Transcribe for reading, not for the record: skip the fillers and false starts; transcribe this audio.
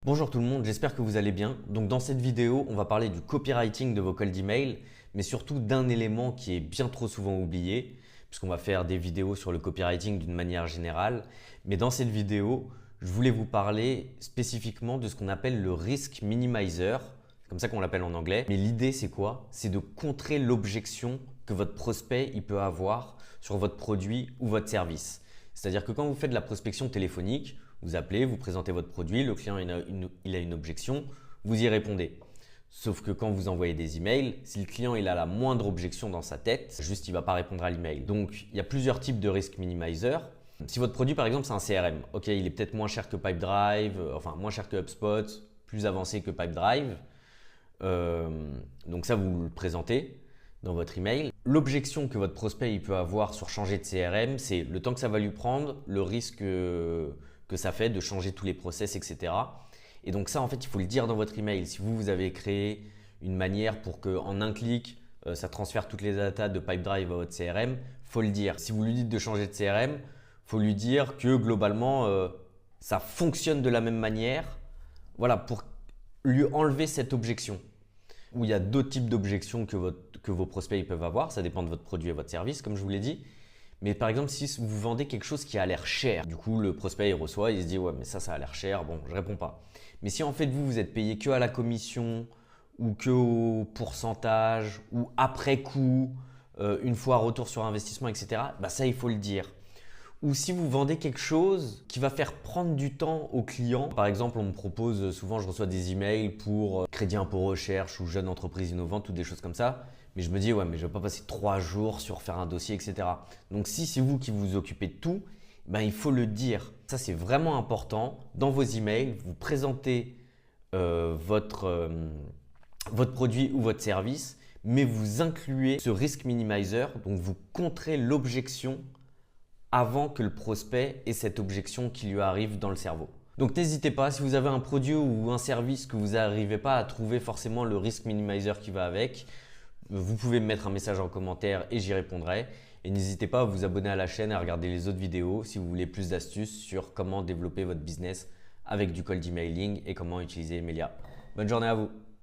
Bonjour tout le monde, j'espère que vous allez bien. Donc dans cette vidéo, on va parler du copywriting de vos cold email, mais surtout d'un élément qui est bien trop souvent oublié, puisqu'on va faire des vidéos sur le copywriting d'une manière générale. Mais dans cette vidéo, je voulais vous parler spécifiquement de ce qu'on appelle le risk minimizer. C'est comme ça qu'on l'appelle en anglais. Mais l'idée, c'est quoi? C'est de contrer l'objection que votre prospect il peut avoir sur votre produit ou votre service. C'est-à-dire que quand vous faites de la prospection téléphonique, vous appelez, vous présentez votre produit, le client il a une objection, vous y répondez. Sauf que quand vous envoyez des emails, si le client il a la moindre objection dans sa tête, juste il ne va pas répondre à l'email. Donc il y a plusieurs types de risk minimizer. Si votre produit par exemple c'est un CRM, ok, il est peut-être moins cher que Pipedrive, enfin moins cher que HubSpot, plus avancé que Pipedrive. Donc ça vous le présentez dans votre email. L'objection que votre prospect il peut avoir sur changer de CRM, c'est le temps que ça va lui prendre, le risque que ça fait de changer tous les process, etc. Et donc ça, en fait, il faut le dire dans votre email. Si vous avez créé une manière pour qu'en un clic, ça transfère toutes les datas de Pipedrive à votre CRM, faut le dire. Si vous lui dites de changer de CRM, faut lui dire que globalement, ça fonctionne de la même manière. Voilà, pour lui enlever cette objection. Où il y a d'autres types d'objections que vos prospects peuvent avoir. Ça dépend de votre produit et votre service, comme je vous l'ai dit. Mais par exemple, si vous vendez quelque chose qui a l'air cher, du coup, le prospect il reçoit, il se dit « ouais, mais ça a l'air cher, bon, je réponds pas ». Mais si en fait, vous êtes payé que à la commission ou que au pourcentage ou après coup, une fois retour sur investissement, etc., bah ça, il faut le dire. Ou si vous vendez quelque chose qui va faire prendre du temps au client. Par exemple, on me propose, souvent je reçois des emails pour crédit impôt recherche ou jeune entreprise innovante ou des choses comme ça. Mais je me dis, ouais, mais je ne vais pas passer 3 jours sur faire un dossier, etc. Donc si c'est vous qui vous occupez de tout, ben, il faut le dire. Ça, c'est vraiment important. Dans vos emails, vous présentez votre produit ou votre service, mais vous incluez ce risk minimizer, donc vous contrez l'objection avant que le prospect ait cette objection qui lui arrive dans le cerveau. Donc n'hésitez pas, si vous avez un produit ou un service que vous n'arrivez pas à trouver forcément le risk minimizer qui va avec, vous pouvez me mettre un message en commentaire et j'y répondrai. Et n'hésitez pas à vous abonner à la chaîne et à regarder les autres vidéos si vous voulez plus d'astuces sur comment développer votre business avec du cold emailing et comment utiliser Emilia. Bonne journée à vous!